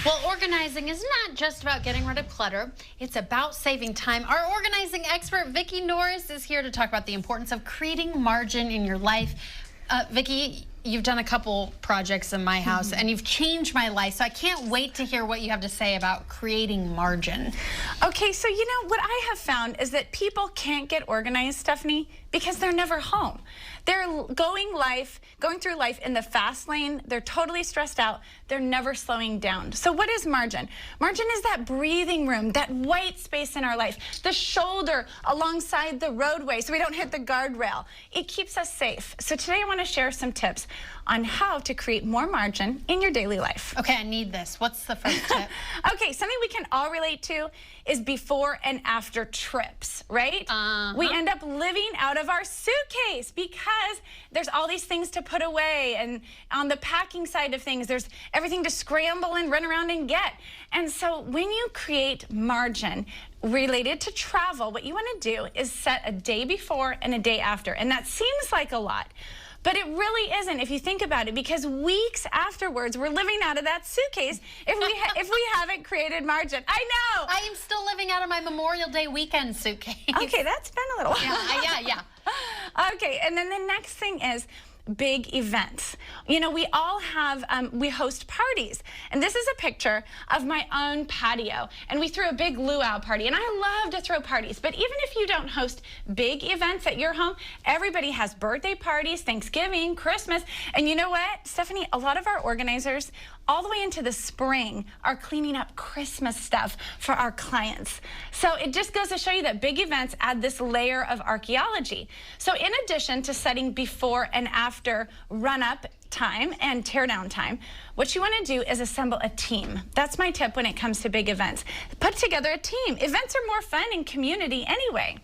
Well, organizing is not just about getting rid of clutter. It's about saving time. Our organizing expert, Vicki Norris, is here to talk about the importance of creating margin in your life. Vicki, you've done a couple projects in my house, and you've changed my life, so I can't wait to hear what you have to say about creating margin. Okay, so you know, what I have found is that people can't get organized, Stephanie, because they're never home. They're going through life in the fast lane. They're totally stressed out. They're never slowing down. So what is margin? Margin is that breathing room, that white space in our life, the shoulder alongside the roadway so we don't hit the guardrail. It keeps us safe. So today I want to share some tips on how to create more margin in your daily life. Okay, I need this. What's the first tip? Okay, something we can all relate to is before and after trips, right? We end up living out of our suitcase because there's all these things to put away, and on the packing side of things, there's everything to scramble and run around and get. And so when you create margin related to travel, what you want to do is set a day before and a day after. And that seems like a lot, but it really isn't if you think about it, because weeks afterwards, we're living out of that suitcase if we haven't created margin. I know. I am still living out of my Memorial Day weekend suitcase. Okay, that's been a little while. Yeah. Okay, and then the next thing is big events. You know, we all have, we host parties. And this is a picture of my own patio. And we threw a big luau party. And I love to throw parties. But even if you don't host big events at your home, everybody has birthday parties, Thanksgiving, Christmas. And you know what, Stephanie, a lot of our organizers all the way into the spring are cleaning up Christmas stuff for our clients. So it just goes to show you that big events add this layer of archaeology. So in addition to setting before and after run-up time and tear-down time, what you want to do is assemble a team. That's my tip when it comes to big events. Put together a team. Events are more fun in community anyway.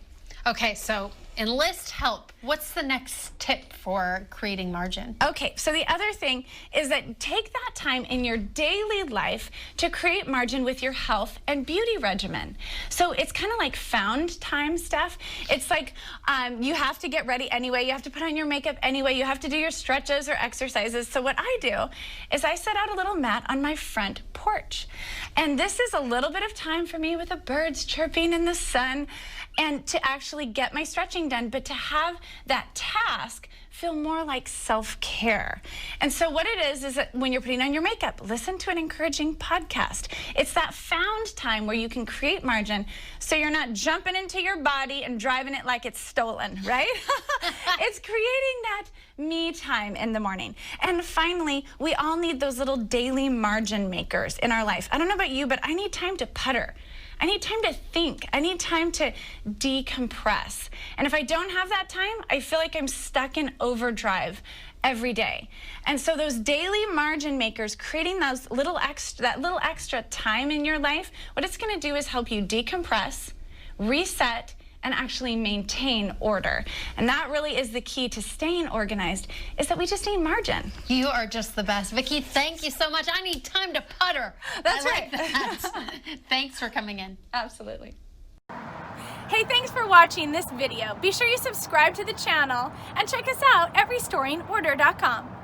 Okay, so enlist help. What's the next tip for creating margin? Okay, so the other thing is that take that time in your daily life to create margin with your health and beauty regimen. So it's kind of like found time stuff. It's like you have to get ready anyway. You have to put on your makeup anyway. You have to do your stretches or exercises. So what I do is I set out a little mat on my front porch. And this is a little bit of time for me with the birds chirping in the sun, and to actually get my stretching done, but to have that task feel more like self-care. And so what it is that when you're putting on your makeup, listen to an encouraging podcast. It's that found time where you can create margin so you're not jumping into your body and driving it like it's stolen, right? It's creating that me time in the morning. And finally, we all need those little daily margin makers in our life. I don't know about you, but I need time to putter. I need time to think. I need time to decompress. And if I don't have that time, I feel like I'm stuck in overdrive every day. And so those daily margin makers, creating that little extra time in your life, what it's going to do is help you decompress, reset, and actually maintain order. And that really is the key to staying organized, is that we just need margin. You are just the best. Vicki, thank you so much. I need time to putter. That's right. That. Thanks for coming in. Absolutely. Hey, thanks for watching this video. Be sure you subscribe to the channel and check us out at restoringorder.com.